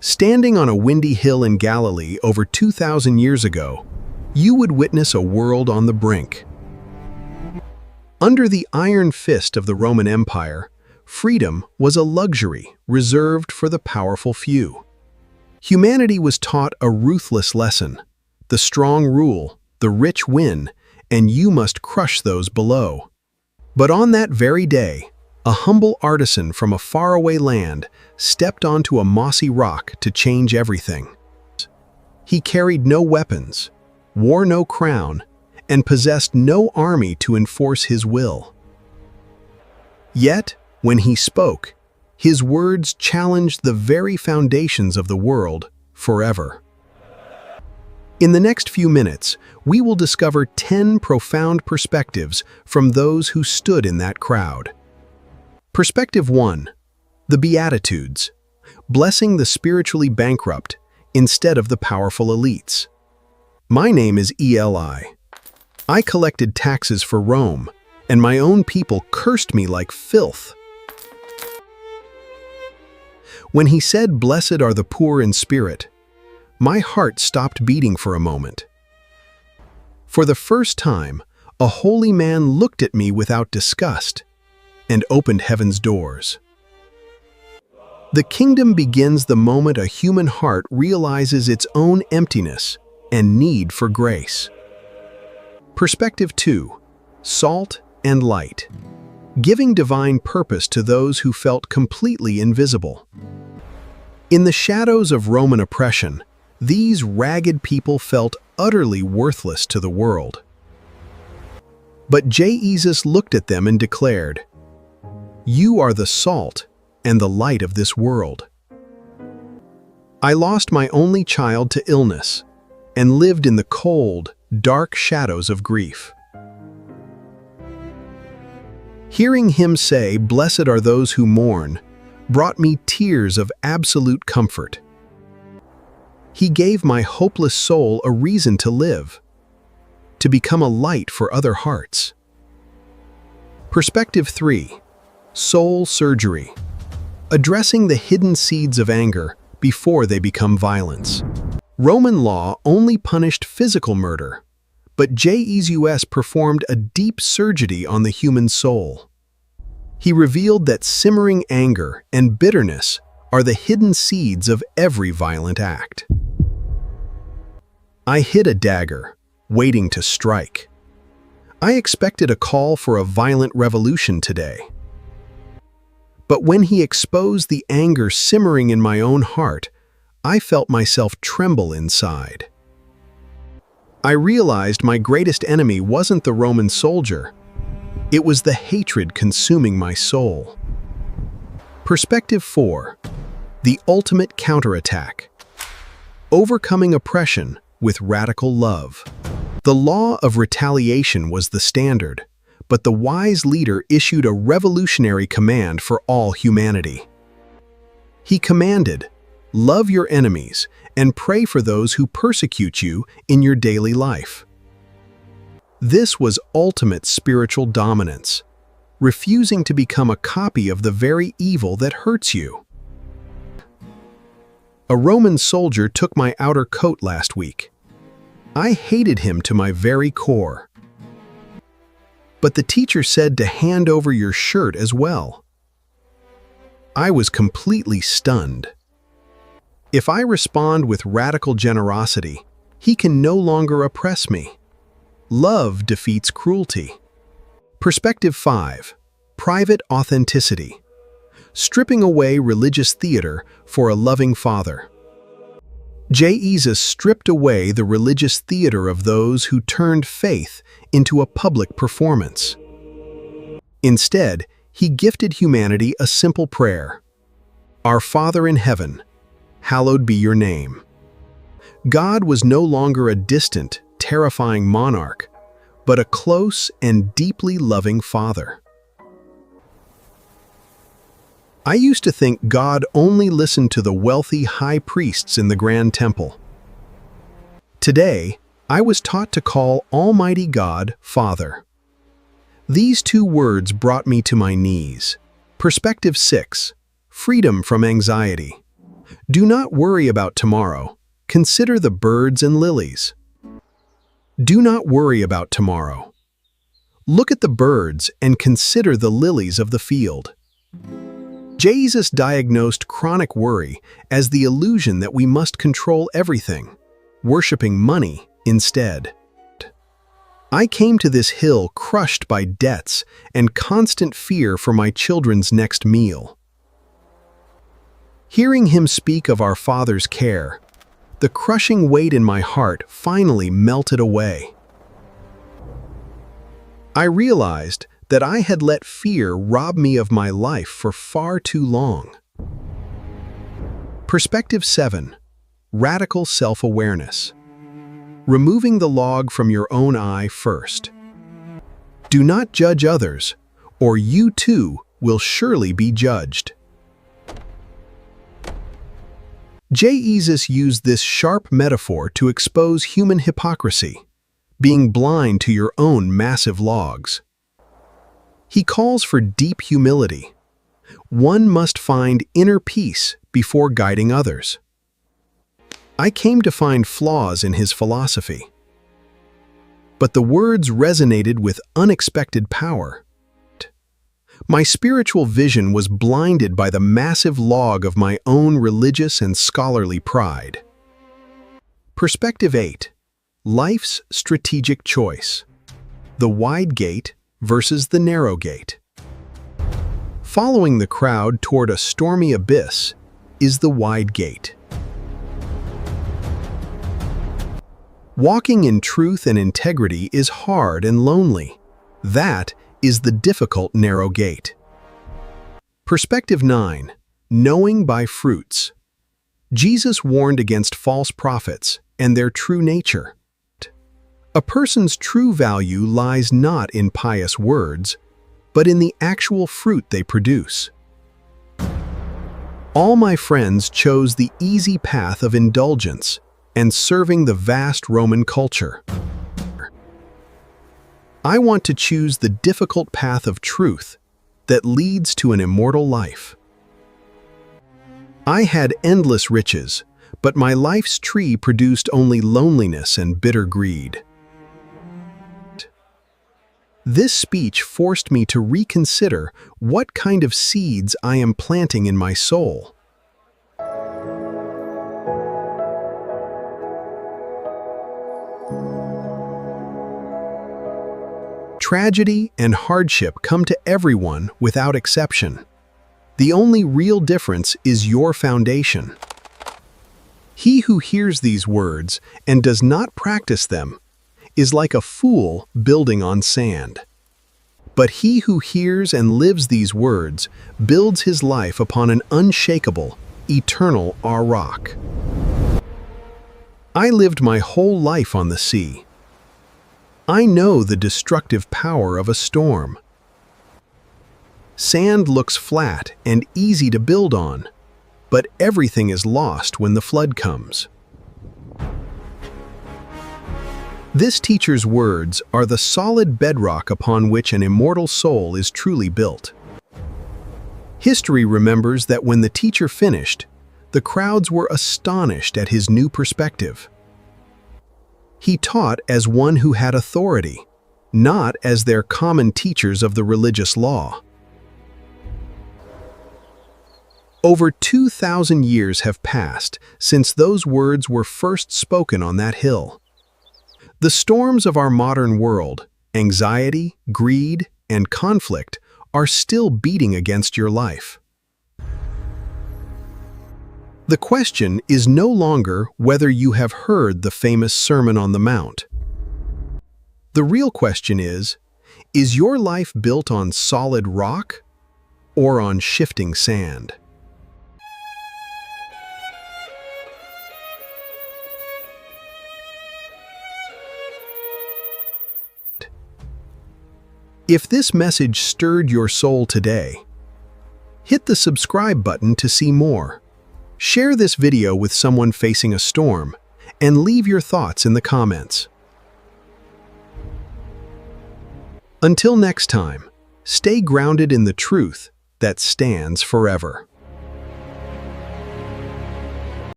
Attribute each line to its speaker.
Speaker 1: Standing on a windy hill in Galilee over 2,000 years ago, you would witness a world on the brink. Under the iron fist of the Roman Empire, freedom was a luxury reserved for the powerful few. Humanity was taught a ruthless lesson: the strong rule, the rich win, and you must crush those below. But on that very day, a humble artisan from a faraway land stepped onto a mossy rock to change everything. He carried no weapons, wore no crown, and possessed no army to enforce his will. Yet, when he spoke, his words challenged the very foundations of the world forever. In the next few minutes, we will discover 10 profound perspectives from those who stood in that crowd. Perspective 1. The Beatitudes, blessing the spiritually bankrupt instead of the powerful elites. My name is Eli. I collected taxes for Rome, and my own people cursed me like filth. When he said, "Blessed are the poor in spirit," my heart stopped beating for a moment. For the first time, a holy man looked at me without disgust and opened heaven's doors. The kingdom begins the moment a human heart realizes its own emptiness and need for grace. Perspective 2. Salt and light, giving divine purpose to those who felt completely invisible. In the shadows of Roman oppression, these ragged people felt utterly worthless to the world. But Jesus looked at them and declared, "You are the salt and the light of this world." I lost my only child to illness and lived in the cold, dark shadows of grief. Hearing him say, "Blessed are those who mourn," brought me tears of absolute comfort. He gave my hopeless soul a reason to live, to become a light for other hearts. Perspective 3. Soul surgery, addressing the hidden seeds of anger before they become violence. Roman law only punished physical murder, but Jesus performed a deep surgery on the human soul. He revealed that simmering anger and bitterness are the hidden seeds of every violent act. I hid a dagger, waiting to strike. I expected a call for a violent revolution today. But when he exposed the anger simmering in my own heart, I felt myself tremble inside. I realized my greatest enemy wasn't the Roman soldier. It was the hatred consuming my soul. Perspective 4. The ultimate counterattack, overcoming oppression with radical love. The law of retaliation was the standard, but the wise leader issued a revolutionary command for all humanity. He commanded, "Love your enemies and pray for those who persecute you in your daily life." This was ultimate spiritual dominance, refusing to become a copy of the very evil that hurts you. A Roman soldier took my outer coat last week. I hated him to my very core. But the teacher said to hand over your shirt as well. I was completely stunned. If I respond with radical generosity, he can no longer oppress me. Love defeats cruelty. Perspective 5. Private authenticity, stripping away religious theater for a loving Father. Jesus stripped away the religious theater of those who turned faith into a public performance. Instead, he gifted humanity a simple prayer: "Our Father in heaven, hallowed be your name." God was no longer a distant, terrifying monarch, but a close and deeply loving Father. I used to think God only listened to the wealthy high priests in the grand temple. Today, I was taught to call Almighty God Father. These two words brought me to my knees. Perspective 6. Freedom from anxiety, Do not worry about tomorrow. Consider the birds and lilies. Do not worry about tomorrow. Look at the birds and consider the lilies of the field. Jesus diagnosed chronic worry as the illusion that we must control everything, worshiping money instead. I came to this hill crushed by debts and constant fear for my children's next meal. Hearing him speak of our Father's care, the crushing weight in my heart finally melted away. I realized that I had let fear rob me of my life for far too long. Perspective 7. Radical self-awareness. Removing the log from your own eye first. Do not judge others, or you too will surely be judged. Jesus used this sharp metaphor to expose human hypocrisy, being blind to your own massive logs. He calls for deep humility. One must find inner peace before guiding others. I came to find flaws in his philosophy, but the words resonated with unexpected power. My spiritual vision was blinded by the massive log of my own religious and scholarly pride. Perspective 8. Life's strategic choice. The wide gate versus the narrow gate. Following the crowd toward a stormy abyss is the wide gate. Walking in truth and integrity is hard and lonely. That is the difficult narrow gate. Perspective 9. Knowing by fruits. Jesus warned against false prophets and their true nature. A person's true value lies not in pious words, but in the actual fruit they produce. All my friends chose the easy path of indulgence and serving the vast Roman culture. I want to choose the difficult path of truth that leads to an immortal life. I had endless riches, but my life's tree produced only loneliness and bitter greed. This speech forced me to reconsider what kind of seeds I am planting in my soul. Tragedy and hardship come to everyone without exception. The only real difference is your foundation. He who hears these words and does not practice them is like a fool building on sand. But he who hears and lives these words builds his life upon an unshakable, eternal rock. I lived my whole life on the sea. I know the destructive power of a storm. Sand looks flat and easy to build on, but everything is lost when the flood comes. This teacher's words are the solid bedrock upon which an immortal soul is truly built. History remembers that when the teacher finished, the crowds were astonished at his new perspective. He taught as one who had authority, not as their common teachers of the religious law. Over 2,000 years have passed since those words were first spoken on that hill. The storms of our modern world, anxiety, greed, and conflict, are still beating against your life. The question is no longer whether you have heard the famous Sermon on the Mount. The real question is your life built on solid rock or on shifting sand? If this message stirred your soul today, hit the subscribe button to see more. Share this video with someone facing a storm, and leave your thoughts in the comments. Until next time, stay grounded in the truth that stands forever.